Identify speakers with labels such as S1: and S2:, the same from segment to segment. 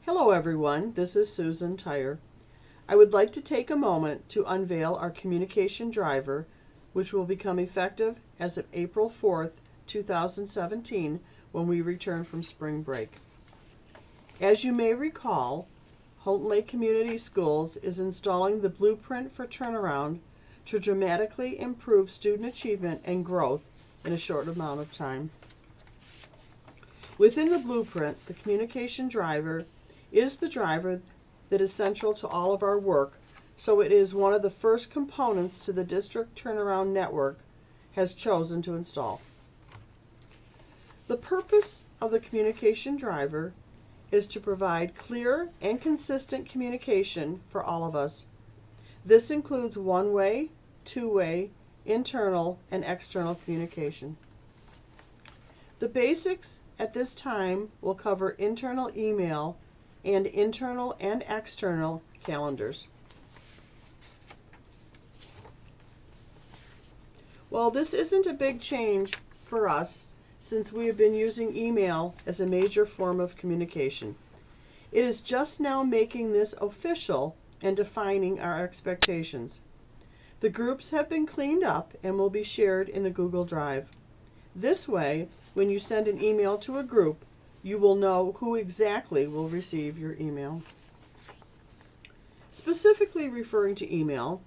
S1: Hello everyone, this is Susan Tyre. I would like to take a moment to unveil our communication driver, which will become effective as of April 4th, 2017, when we return from spring break. As you may recall, Houghton Lake Community Schools is installing the blueprint for turnaround to dramatically improve student achievement and growth in a short amount of time. Within the blueprint, the communication driver is the driver that is central to all of our work, so it is one of the first components to the district turnaround network has chosen to install. The purpose of the communication driver is to provide clear and consistent communication for all of us. This includes one-way, two-way, internal, and external communication. The basics at this time will cover internal email and internal and external calendars. Well, this isn't a big change for us since we have been using email as a major form of communication. It is just now making this official and defining our expectations. The groups have been cleaned up and will be shared in the Google Drive. This way, when you send an email to a group, you will know who exactly will receive your email. Specifically referring to email,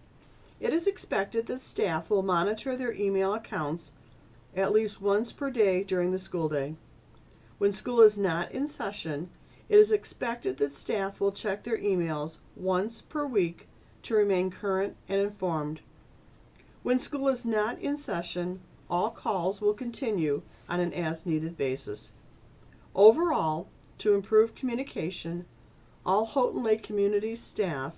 S1: it is expected that staff will monitor their email accounts at least once per day during the school day. When school is not in session, it is expected that staff will check their emails once per week to remain current and informed. When school is not in session, all calls will continue on an as-needed basis. Overall, to improve communication, all Houghton Lake community staff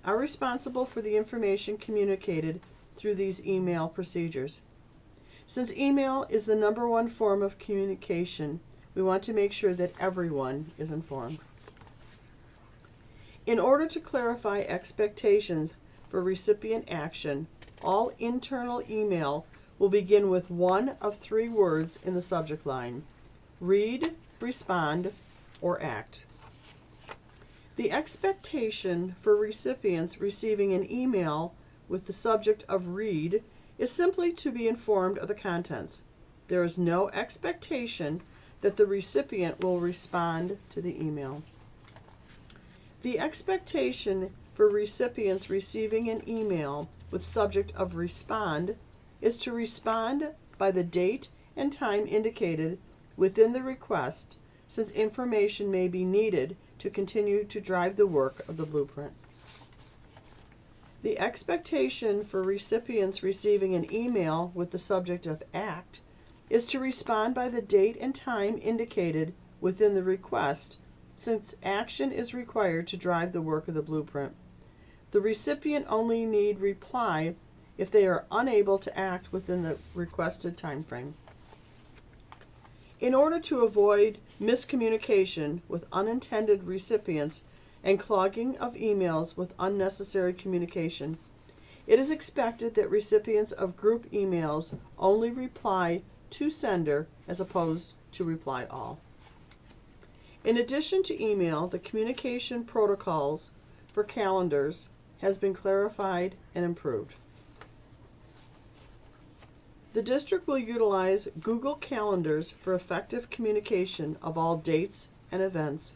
S1: are responsible for the information communicated through these email procedures. Since email is the #1 form of communication, we want to make sure that everyone is informed. In order to clarify expectations for recipient action, all internal email will begin with one of 3 words in the subject line: read, respond, or act. The expectation for recipients receiving an email with the subject of read is simply to be informed of the contents. There is no expectation that the recipient will respond to the email. The expectation for recipients receiving an email with subject of respond is to respond by the date and time indicated within the request, since information may be needed to continue to drive the work of the blueprint. The expectation for recipients receiving an email with the subject of act is to respond by the date and time indicated within the request, since action is required to drive the work of the blueprint. The recipient only need reply if they are unable to act within the requested time frame. In order to avoid miscommunication with unintended recipients and clogging of emails with unnecessary communication, it is expected that recipients of group emails only reply to sender as opposed to reply all. In addition to email, the communication protocols for calendars has been clarified and improved. The district will utilize Google Calendars for effective communication of all dates and events.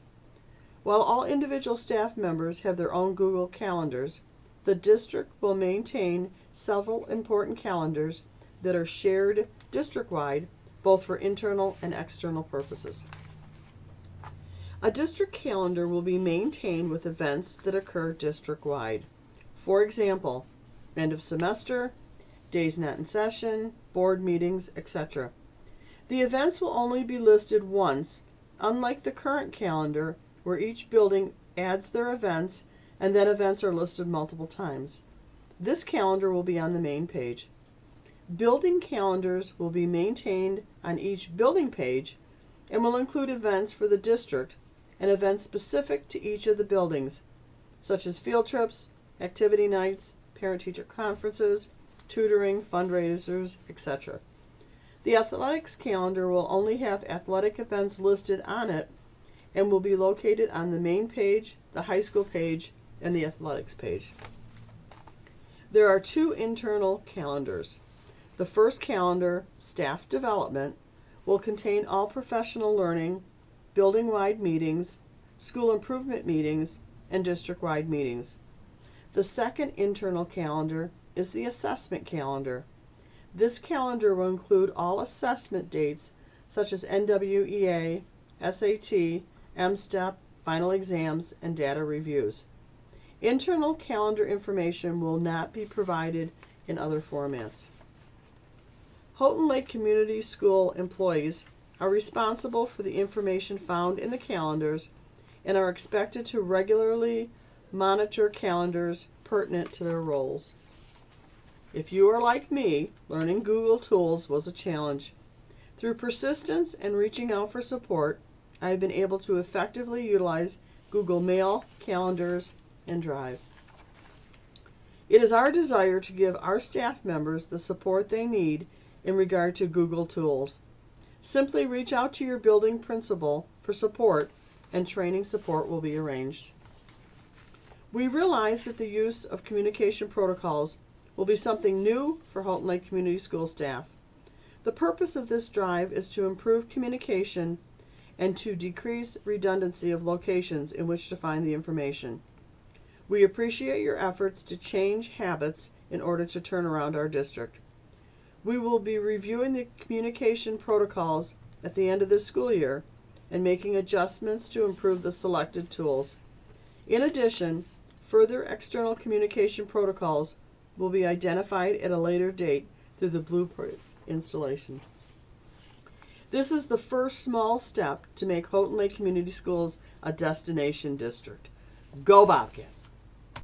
S1: While all individual staff members have their own Google Calendars, the district will maintain several important calendars that are shared district-wide, both for internal and external purposes. A district calendar will be maintained with events that occur district-wide. For example, end of semester, days not in session, board meetings, etc. The events will only be listed once, unlike the current calendar where each building adds their events and then events are listed multiple times. This calendar will be on the main page. Building calendars will be maintained on each building page and will include events for the district and events specific to each of the buildings, such as field trips, activity nights, parent-teacher conferences, tutoring, fundraisers, etc. The athletics calendar will only have athletic events listed on it and will be located on the main page, the high school page, and the athletics page. There are 2 internal calendars. The first calendar, Staff Development, will contain all professional learning, building-wide meetings, school improvement meetings, and district-wide meetings. The second internal calendar is the Assessment Calendar. This calendar will include all assessment dates such as NWEA, SAT, M-STEP, final exams, and data reviews. Internal calendar information will not be provided in other formats. Houghton Lake Community School employees are responsible for the information found in the calendars and are expected to regularly monitor calendars pertinent to their roles. If you are like me, learning Google tools was a challenge. Through persistence and reaching out for support, I have been able to effectively utilize Google Mail, calendars, and Drive. It is our desire to give our staff members the support they need in regard to Google tools. Simply reach out to your building principal for support, and training support will be arranged. We realize that the use of communication protocols will be something new for Houghton Lake Community School staff. The purpose of this drive is to improve communication and to decrease redundancy of locations in which to find the information. We appreciate your efforts to change habits in order to turn around our district. We will be reviewing the communication protocols at the end of this school year and making adjustments to improve the selected tools. In addition, further external communication protocols will be identified at a later date through the blueprint installation. This is the first small step to make Houghton Lake Community Schools a destination district. Go Bobcats!